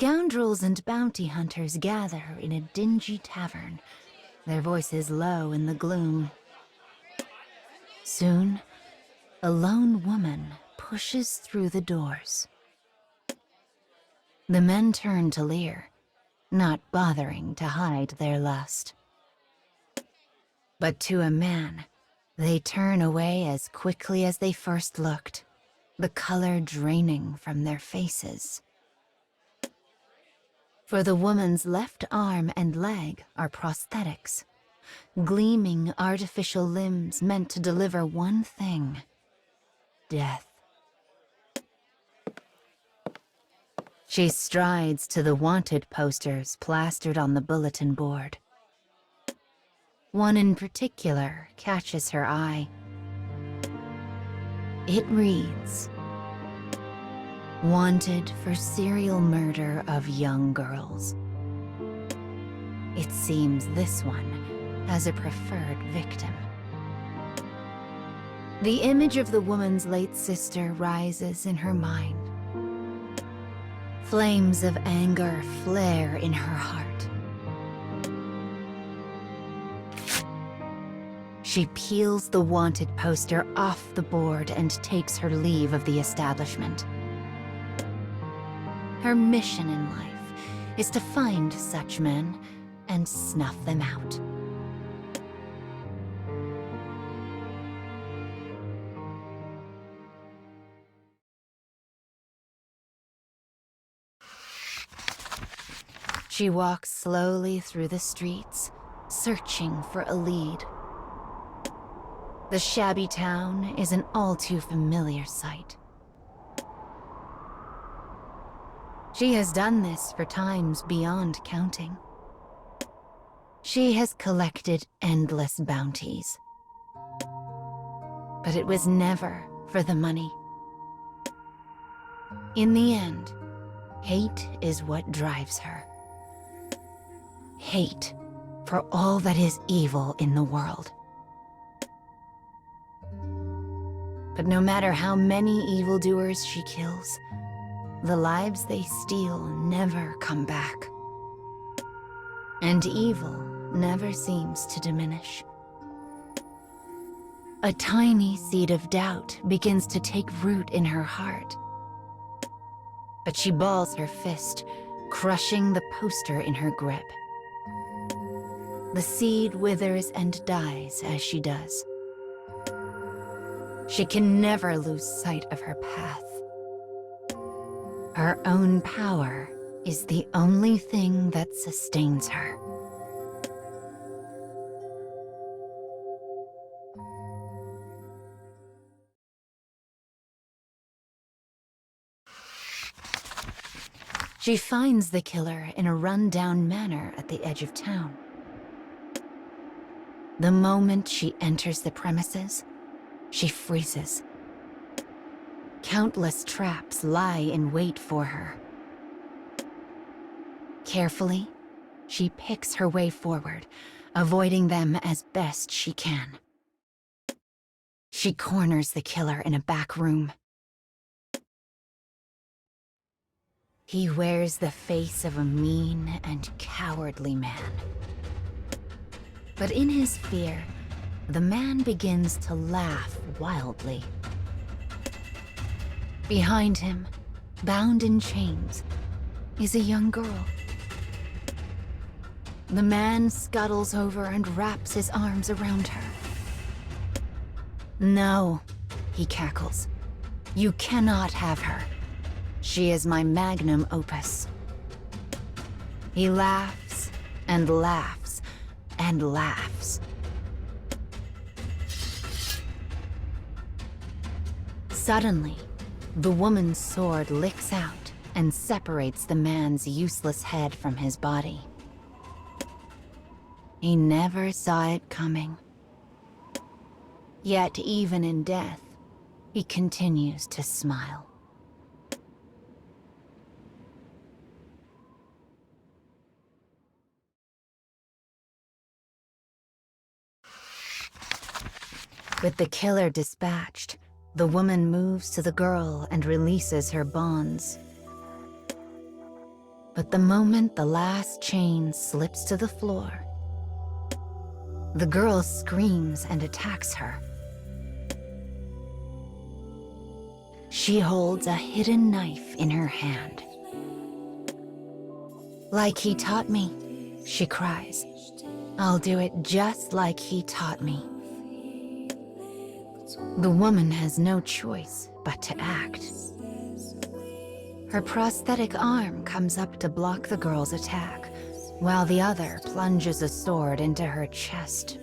Scoundrels and bounty hunters gather in a dingy tavern, their voices low in the gloom. Soon, a lone woman pushes through the doors. The men turn to leer, not bothering to hide their lust. But to a man, they turn away as quickly as they first looked, the color draining from their faces. For the woman's left arm and leg are prosthetics, gleaming artificial limbs meant to deliver one thing: death. She strides to the wanted posters plastered on the bulletin board. One in particular catches her eye. It reads, "Wanted for serial murder of young girls." It seems this one has a preferred victim. The image of the woman's late sister rises in her mind. Flames of anger flare in her heart. She peels the wanted poster off the board and takes her leave of the establishment. Her mission in life is to find such men and snuff them out. She walks slowly through the streets, searching for a lead. The shabby town is an all too familiar sight. She has done this for times beyond counting. She has collected endless bounties. But it was never for the money. In the end, hate is what drives her. Hate for all that is evil in the world. But no matter how many evildoers she kills, the lives they steal never come back. And evil never seems to diminish. A tiny seed of doubt begins to take root in her heart. But she balls her fist, crushing the poster in her grip. The seed withers and dies as she does. She can never lose sight of her path. Her own power is the only thing that sustains her. She finds the killer in a run-down manor at the edge of town. The moment she enters the premises, she freezes. Countless traps lie in wait for her. Carefully, she picks her way forward, avoiding them as best she can. She corners the killer in a back room. He wears the face of a mean and cowardly man. But in his fear, the man begins to laugh wildly. Behind him, bound in chains, is a young girl. The man scuttles over and wraps his arms around her. "No," he cackles. "You cannot have her. She is my magnum opus." He laughs and laughs and laughs. Suddenly, the woman's sword licks out and separates the man's useless head from his body. He never saw it coming. Yet even in death, he continues to smile. With the killer dispatched, the woman moves to the girl and releases her bonds. But the moment the last chain slips to the floor, the girl screams and attacks her. She holds a hidden knife in her hand. "Like he taught me," she cries. "I'll do it just like he taught me." The woman has no choice but to act. Her prosthetic arm comes up to block the girl's attack, while the other plunges a sword into her chest.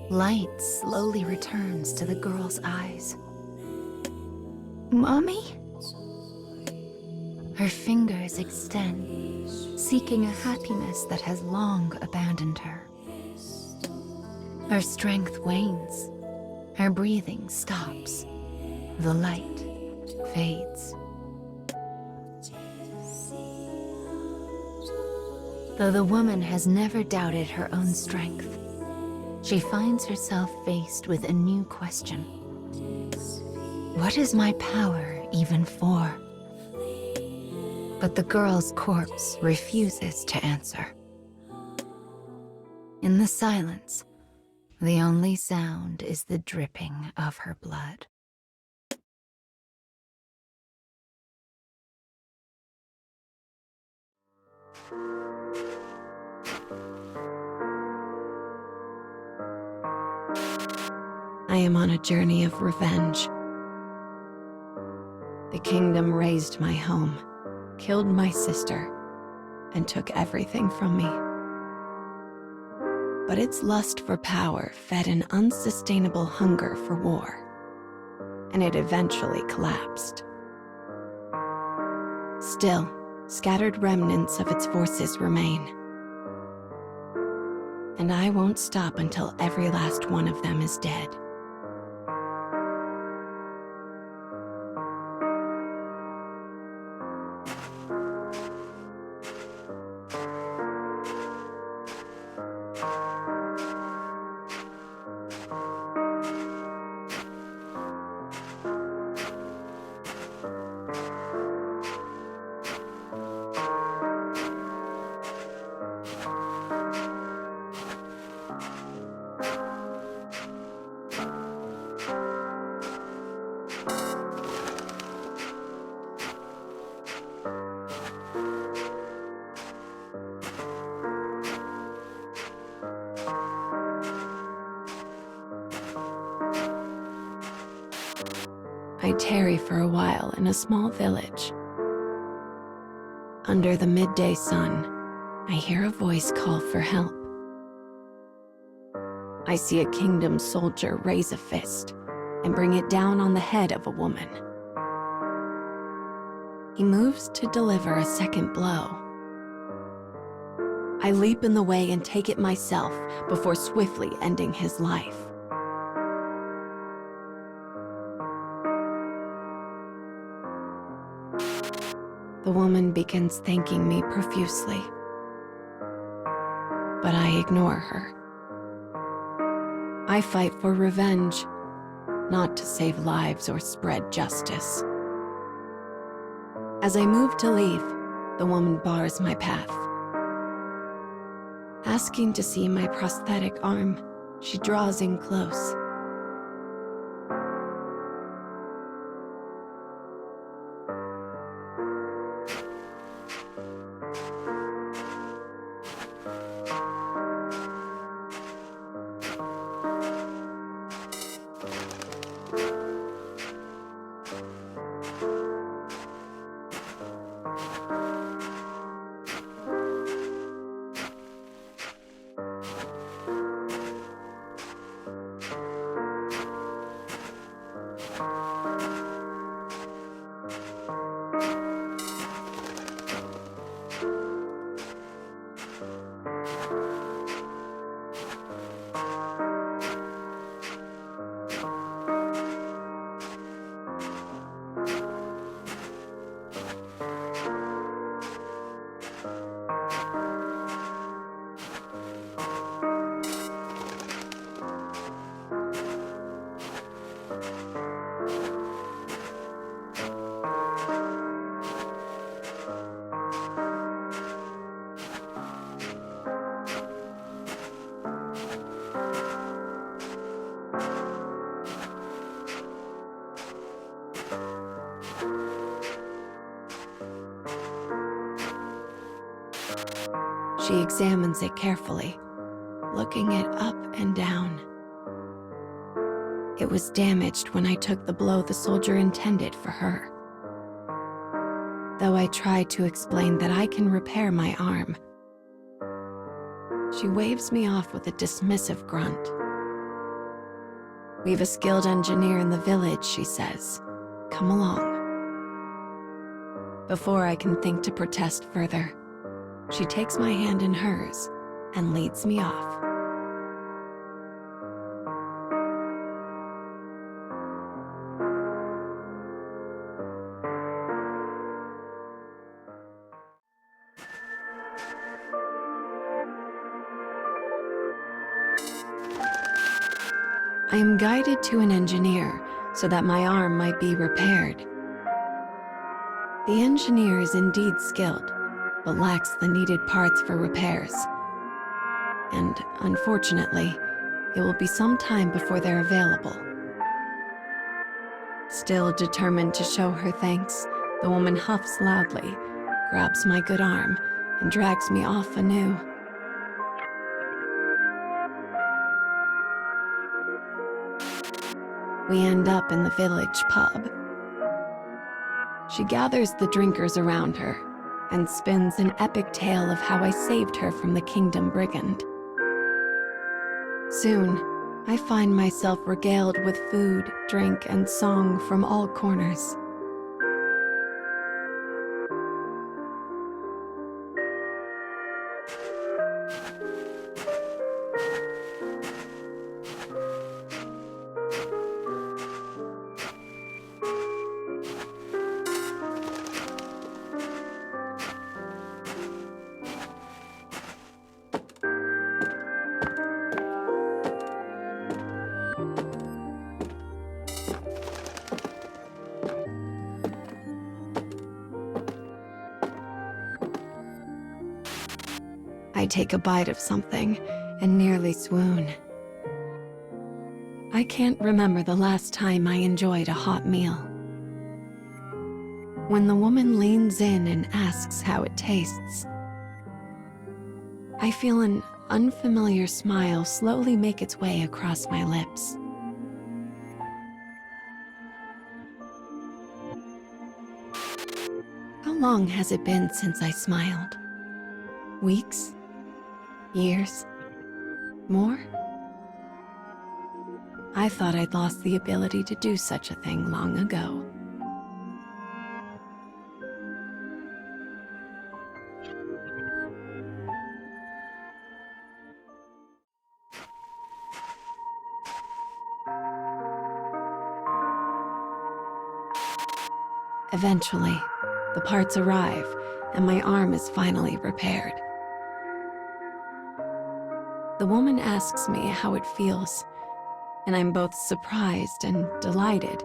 Light slowly returns to the girl's eyes. "Mommy?" Her fingers extend, seeking a happiness that has long abandoned her. Her strength wanes. Her breathing stops. The light fades. Though the woman has never doubted her own strength, she finds herself faced with a new question. What is my power even for? But the girl's corpse refuses to answer. In the silence, the only sound is the dripping of her blood. I am on a journey of revenge. The kingdom razed my home, killed my sister, and took everything from me. But its lust for power fed an unsustainable hunger for war, and it eventually collapsed. Still, scattered remnants of its forces remain. And I won't stop until every last one of them is dead. I tarry for a while in a small village. Under the midday sun, I hear a voice call for help. I see a kingdom soldier raise a fist and bring it down on the head of a woman. He moves to deliver a second blow. I leap in the way and take it myself before swiftly ending his life. The woman begins thanking me profusely, but I ignore her. I fight for revenge, not to save lives or spread justice. As I move to leave, the woman bars my path. Asking to see my prosthetic arm, she draws in close. She examines it carefully, looking it up and down. It was damaged when I took the blow the soldier intended for her. Though I tried to explain that I can repair my arm, she waves me off with a dismissive grunt. "We've a skilled engineer in the village," she says. "Come along." Before I can think to protest further, she takes my hand in hers and leads me off. I am guided to an engineer so that my arm might be repaired. The engineer is indeed skilled, but lacks the needed parts for repairs. And unfortunately, it will be some time before they're available. Still determined to show her thanks, the woman huffs loudly, grabs my good arm, and drags me off anew. We end up in the village pub. She gathers the drinkers around her and spins an epic tale of how I saved her from the kingdom brigand. Soon, I find myself regaled with food, drink, and song from all corners. I take a bite of something and nearly swoon. I can't remember the last time I enjoyed a hot meal. When the woman leans in and asks how it tastes, I feel an unfamiliar smile slowly make its way across my lips. How long has it been since I smiled? Weeks? Years? More? I thought I'd lost the ability to do such a thing long ago. Eventually, the parts arrive, and my arm is finally repaired. The woman asks me how it feels, and I'm both surprised and delighted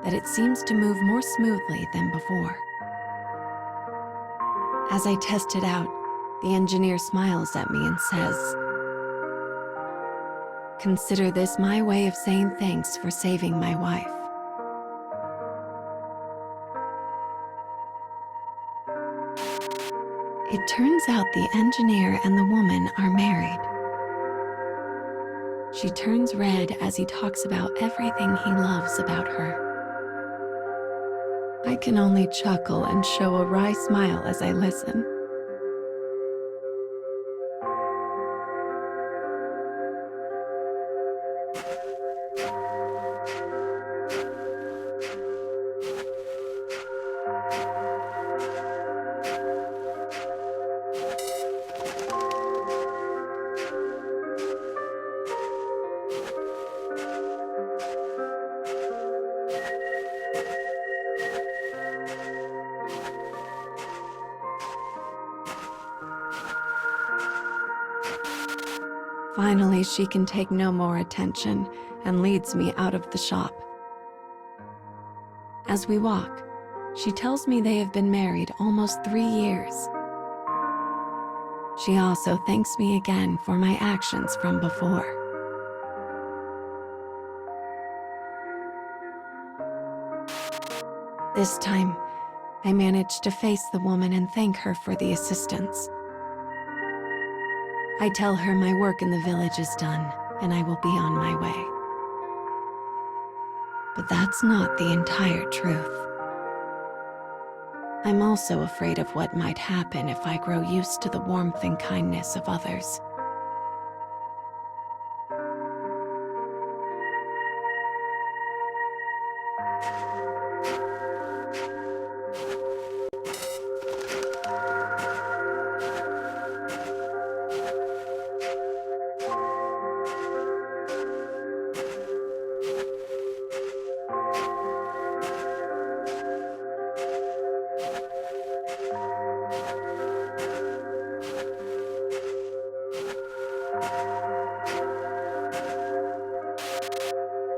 that it seems to move more smoothly than before. As I test it out, the engineer smiles at me and says, "Consider this my way of saying thanks for saving my wife." It turns out the engineer and the woman are married. She turns red as he talks about everything he loves about her. I can only chuckle and show a wry smile as I listen. Finally, she can take no more attention and leads me out of the shop. As we walk, she tells me they have been married almost 3 years. She also thanks me again for my actions from before. This time, I manage to face the woman and thank her for the assistance. I tell her my work in the village is done, and I will be on my way. But that's not the entire truth. I'm also afraid of what might happen if I grow used to the warmth and kindness of others.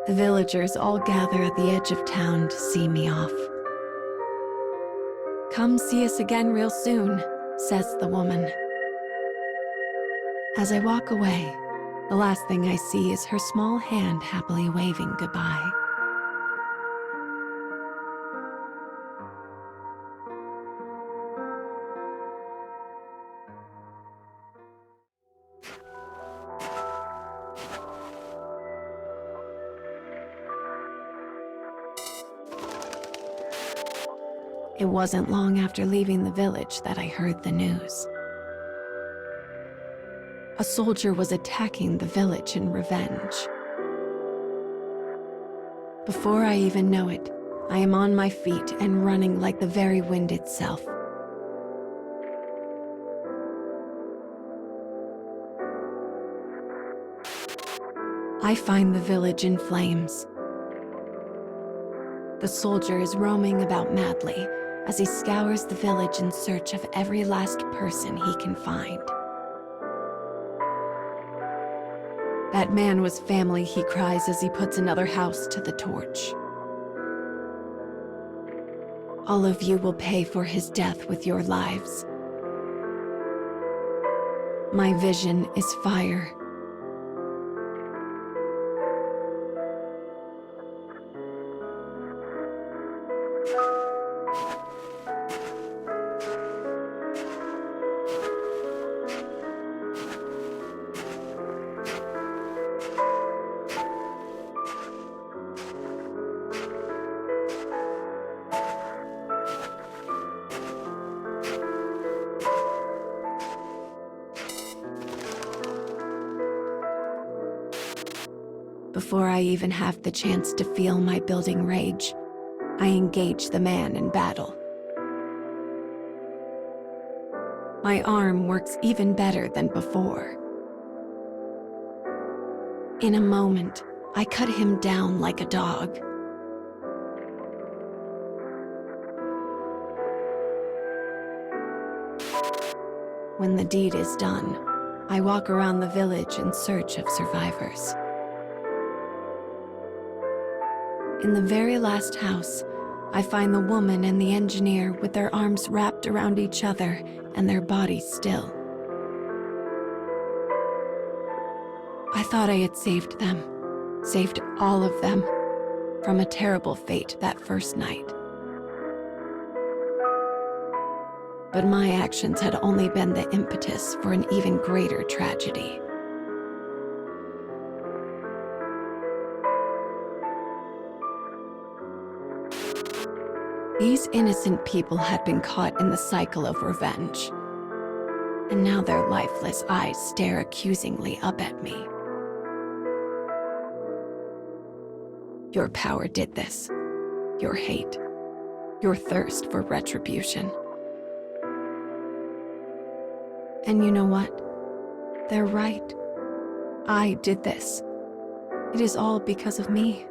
The villagers all gather at the edge of town to see me off. "Come see us again real soon," says the woman. As I walk away, the last thing I see is her small hand happily waving goodbye. It wasn't long after leaving the village that I heard the news. A soldier was attacking the village in revenge. Before I even know it, I am on my feet and running like the very wind itself. I find the village in flames. The soldier is roaming about madly as he scours the village in search of every last person he can find. "That man was family," he cries as he puts another house to the torch. "All of you will pay for his death with your lives." My vision is fire. Before I even have the chance to feel my building rage, I engage the man in battle. My arm works even better than before. In a moment, I cut him down like a dog. When the deed is done, I walk around the village in search of survivors. In the very last house, I find the woman and the engineer with their arms wrapped around each other and their bodies still. I thought I had saved them, saved all of them, from a terrible fate that first night. But my actions had only been the impetus for an even greater tragedy. These innocent people had been caught in the cycle of revenge, and now their lifeless eyes stare accusingly up at me. Your power did this. Your hate. Your thirst for retribution. And you know what? They're right. I did this. It is all because of me.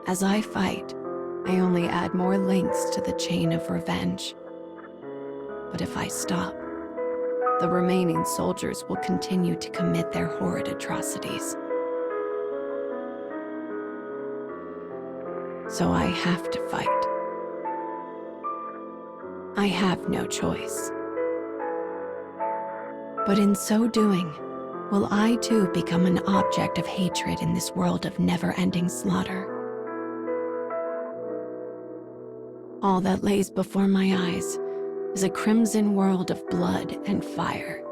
As I fight, I only add more links to the chain of revenge. But if I stop, the remaining soldiers will continue to commit their horrid atrocities. So I have to fight. I have no choice. But in so doing, will I too become an object of hatred in this world of never-ending slaughter? All that lays before my eyes is a crimson world of blood and fire.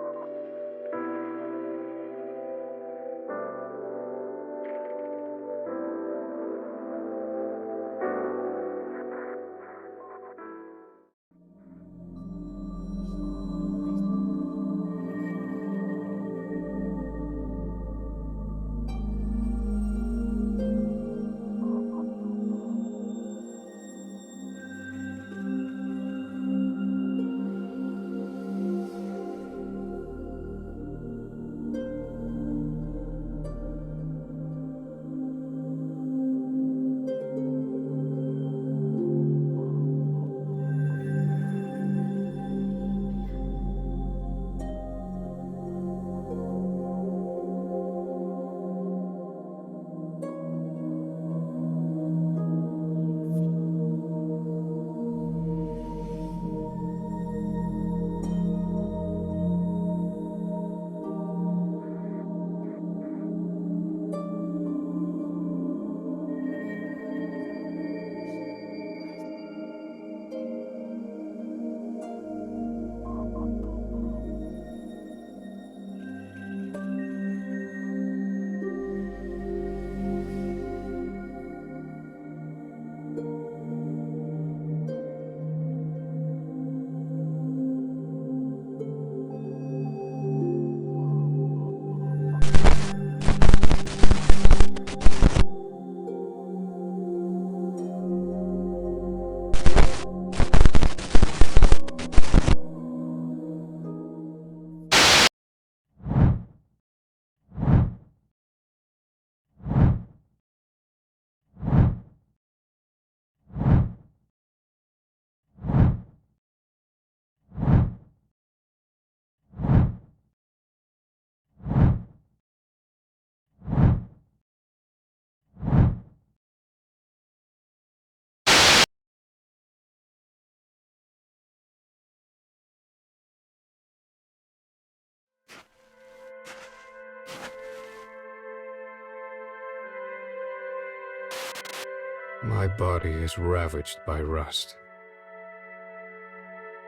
My body is ravaged by rust.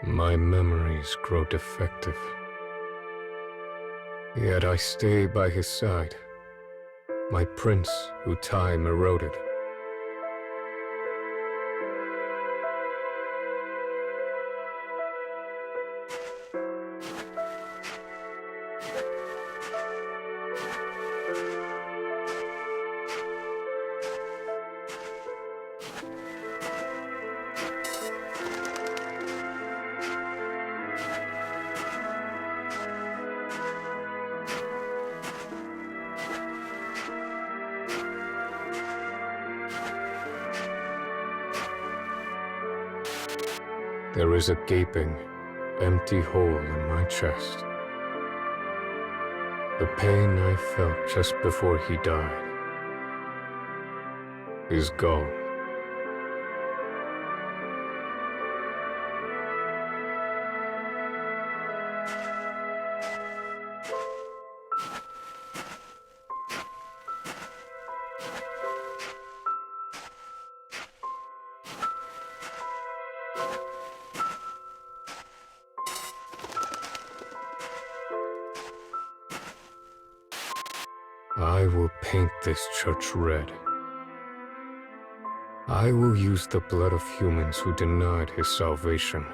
My memories grow defective. Yet I stay by his side, my prince who time eroded. There is a gaping, empty hole in my chest. The pain I felt just before he died is gone. I will paint this church red. I will use the blood of humans who denied his salvation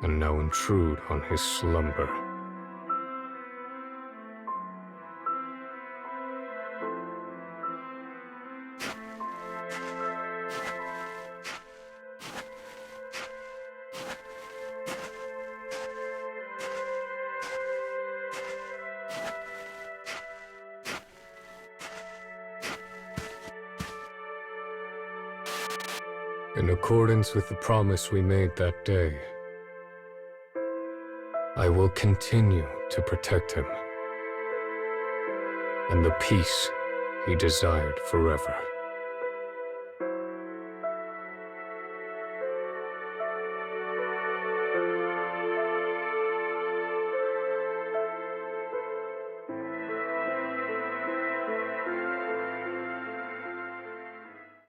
and now intrude on his slumber. In accordance with the promise we made that day, I will continue to protect him and the peace he desired forever.